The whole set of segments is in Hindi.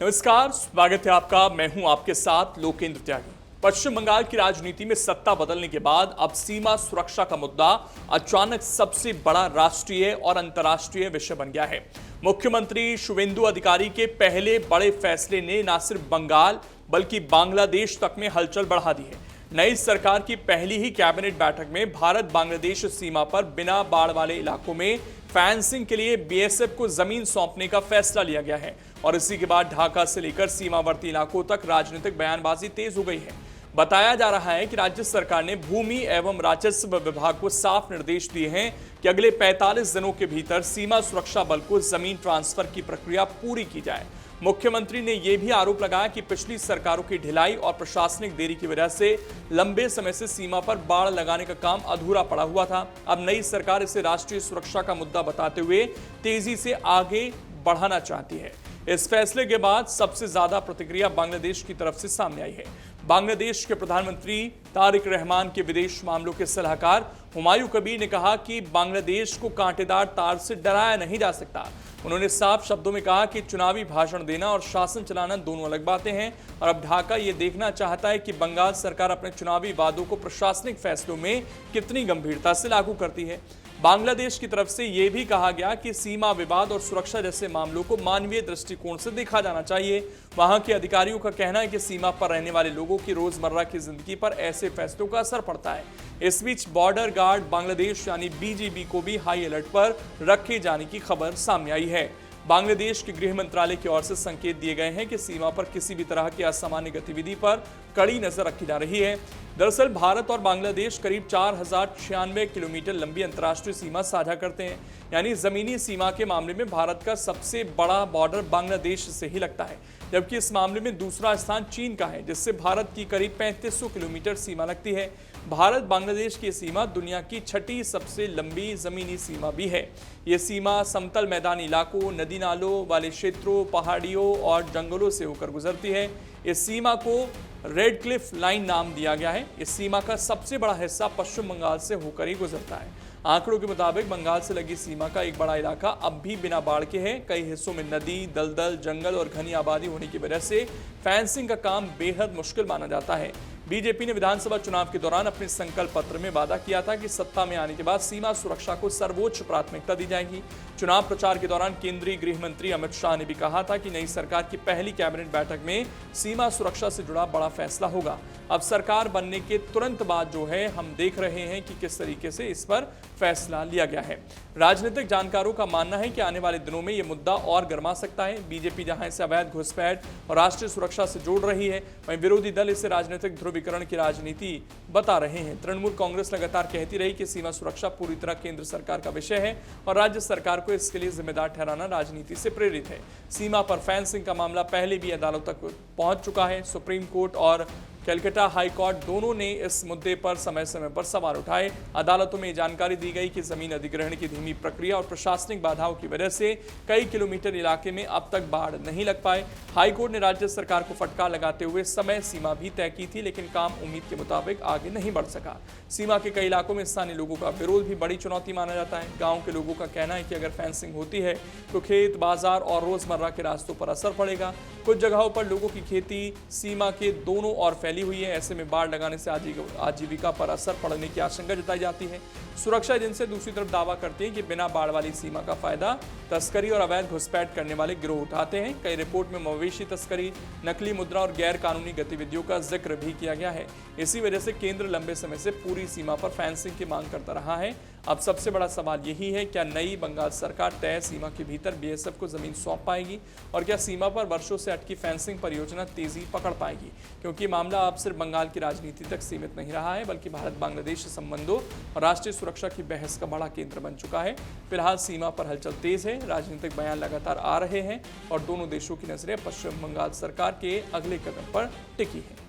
नमस्कार, स्वागत है आपका। मैं हूं आपके साथ लोकेंद्र त्यागी। पश्चिम बंगाल की राजनीति में सत्ता बदलने के बाद अब सीमा सुरक्षा का मुद्दा अचानक सबसे बड़ा राष्ट्रीय और अंतर्राष्ट्रीय विषय बन गया है। मुख्यमंत्री शुवेंदु अधिकारी के पहले बड़े फैसले ने न सिर्फ बंगाल बल्कि बांग्लादेश तक में हलचल बढ़ा दी है। नई सरकार की पहली ही कैबिनेट बैठक में भारत बांग्लादेश सीमा पर बिना बाढ़ वाले इलाकों में फेंसिंग के लिए बीएसएफ को जमीन सौंपने का फैसला लिया गया है और इसी के बाद ढाका से लेकर सीमावर्ती इलाकों तक राजनीतिक बयानबाजी तेज हो गई है। बताया जा रहा है कि राज्य सरकार ने भूमि एवं राजस्व विभाग को साफ निर्देश दिए हैं कि अगले 45 दिनों के भीतर सीमा सुरक्षा बल को जमीन ट्रांसफर की प्रक्रिया पूरी की जाए। मुख्यमंत्री ने यह भी आरोप लगाया कि पिछली सरकारों की ढिलाई और प्रशासनिक देरी की वजह से लंबे समय से सीमा पर बाड़ लगाने का काम अधूरा पड़ा हुआ था। अब नई सरकार इसे राष्ट्रीय सुरक्षा का मुद्दा बताते हुए तेजी से आगे बढ़ाना चाहती है। इस फैसले के बाद सबसे ज्यादा प्रतिक्रिया बांग्लादेश की तरफ से सामने आई है। बांग्लादेश के प्रधानमंत्री तारिक रहमान के विदेश मामलों के सलाहकार हुमायूं कबीर ने कहा कि बांग्लादेश को कांटेदार तार से डराया नहीं जा सकता। उन्होंने साफ शब्दों में कहा कि चुनावी भाषण देना और शासन चलाना दोनों अलग बातें हैं और अब ढाका ये देखना चाहता है कि बंगाल सरकार अपने चुनावी वादों को प्रशासनिक फैसलों में कितनी गंभीरता से लागू करती है। बांग्लादेश की तरफ से यह भी कहा गया कि सीमा विवाद और सुरक्षा जैसे मामलों को मानवीय दृष्टिकोण से देखा जाना चाहिए। वहां के अधिकारियों का कहना है कि सीमा पर रहने वाले लोगों की रोजमर्रा की जिंदगी पर ऐसे फैसलों का असर पड़ता है। इस बीच बॉर्डर गार्ड बांग्लादेश यानी बीजीबी को भी हाई अलर्ट पर रखे जाने की खबर सामने आई है। बांग्लादेश के गृह मंत्रालय की ओर से संकेत दिए गए हैं कि सीमा पर किसी भी तरह की असामान्य गतिविधि पर कड़ी नजर रखी जा रही है। दरअसल भारत और बांग्लादेश करीब 4096 किलोमीटर लंबी अंतर्राष्ट्रीय सीमा साझा करते हैं, यानी जमीनी सीमा के मामले में भारत का सबसे बड़ा बॉर्डर बांग्लादेश से ही लगता है, जबकि इस मामले में दूसरा स्थान चीन का है, जिससे भारत की करीब 3500 किलोमीटर सीमा लगती है। भारत बांग्लादेश की सीमा दुनिया की छठी सबसे लंबी जमीनी सीमा भी है। ये सीमा समतल मैदानी इलाकों, नदी नालों वाले क्षेत्रों, पहाड़ियों और जंगलों से होकर गुजरती है। इस सीमा को रेड क्लिफ लाइन नाम दिया गया है। इस सीमा का सबसे बड़ा हिस्सा पश्चिम बंगाल से होकर ही गुजरता है। आंकड़ों के मुताबिक बंगाल से लगी सीमा का एक बड़ा इलाका अब भी बिना बाढ़ के है। कई हिस्सों में नदी, दलदल, जंगल और घनी आबादी होने की वजह से फेंसिंग का काम बेहद मुश्किल माना जाता है। बीजेपी ने विधानसभा चुनाव के दौरान अपने संकल्प पत्र में वादा किया था कि सत्ता में आने के बाद सीमा सुरक्षा को सर्वोच्च प्राथमिकता दी जाएगी। चुनाव प्रचार के दौरान केंद्रीय गृह मंत्री अमित शाह ने भी कहा था कि नई सरकार की पहली कैबिनेट बैठक में सीमा सुरक्षा से जुड़ा बड़ा फैसला होगा। अब सरकार बनने के तुरंत बाद जो है हम देख रहे हैं कि किस तरीके से इस पर फैसला लिया गया है। राजनीतिक जानकारों का मानना है कि आने वाले दिनों में यह मुद्दा और गर्मा सकता है। बीजेपी जहां इसे अवैध घुसपैठ और राष्ट्रीय सुरक्षा से जोड़ रही है, वहीं विरोधी दल इसे राजनीतिक ध्रुवीकरण की राजनीति बता रहे हैं। तृणमूल कांग्रेस लगातार कहती रही कि सीमा सुरक्षा पूरी तरह केंद्र सरकार का विषय है और राज्य सरकार को इसके लिए जिम्मेदार ठहराना राजनीति से प्रेरित है। सीमा पर फेंसिंग का मामला पहले भी अदालत तक पहुंच चुका है। सुप्रीम कोर्ट और कलकत्ता हाई कोर्ट दोनों ने इस मुद्दे पर समय समय पर सवाल उठाए। अदालतों में जानकारी दी गई कि जमीन अधिग्रहण की धीमी प्रक्रिया और प्रशासनिक बाधाओं की वजह से कई किलोमीटर इलाके में अब तक बाढ़ नहीं लग पाए। हाई कोर्ट ने राज्य सरकार को फटकार लगाते हुए समय सीमा भी तय की थी, लेकिन काम उम्मीद के मुताबिक आगे नहीं बढ़ सका। सीमा के कई इलाकों में स्थानीय लोगों का विरोध भी बड़ी चुनौती माना जाता है। गाँव के लोगों का कहना है कि अगर फेंसिंग होती है तो खेत, बाजार और रोजमर्रा के रास्तों पर असर पड़ेगा। कुछ जगहों पर लोगों की खेती सीमा के दोनों ओर फैली हुई है। ऐसे में बाढ़ लगाने से आजीविका पर असर पड़ने की आशंका जताई जाती है। सुरक्षा एजेंसी दूसरी तरफ दावा करती है कि बिना बाढ़ वाली सीमा का फायदा तस्करी और अवैध घुसपैठ करने वाले गिरोह उठाते हैं। कई रिपोर्ट में मवेशी तस्करी, नकली मुद्रा और गैर कानूनी गतिविधियों का जिक्र भी किया गया है। इसी वजह से केंद्र लंबे समय से पूरी सीमा पर फेंसिंग की मांग करता रहा है। अब सबसे बड़ा सवाल यही है, क्या नई बंगाल सरकार तय सीमा के भीतर बीएसएफ को जमीन सौंप पाएगी और क्या सीमा पर वर्षों से अटकी फेंसिंग परियोजना तेजी पकड़ पाएगी? क्योंकि मामला अब सिर्फ बंगाल की राजनीति तक सीमित नहीं रहा है, बल्कि भारत बांग्लादेश संबंधों और राष्ट्रीय सुरक्षा की बहस का बड़ा केंद्र बन चुका है। फिलहाल सीमा पर हलचल तेज है, राजनीतिक बयान लगातार आ रहे हैं और दोनों देशों की नजरें पश्चिम बंगाल सरकार के अगले कदम पर टिकी है।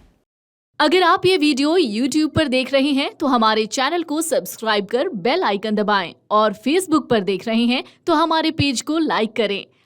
अगर आप ये वीडियो YouTube पर देख रहे हैं तो हमारे चैनल को सब्सक्राइब कर बेल आइकन दबाएं और Facebook पर देख रहे हैं तो हमारे पेज को लाइक करें।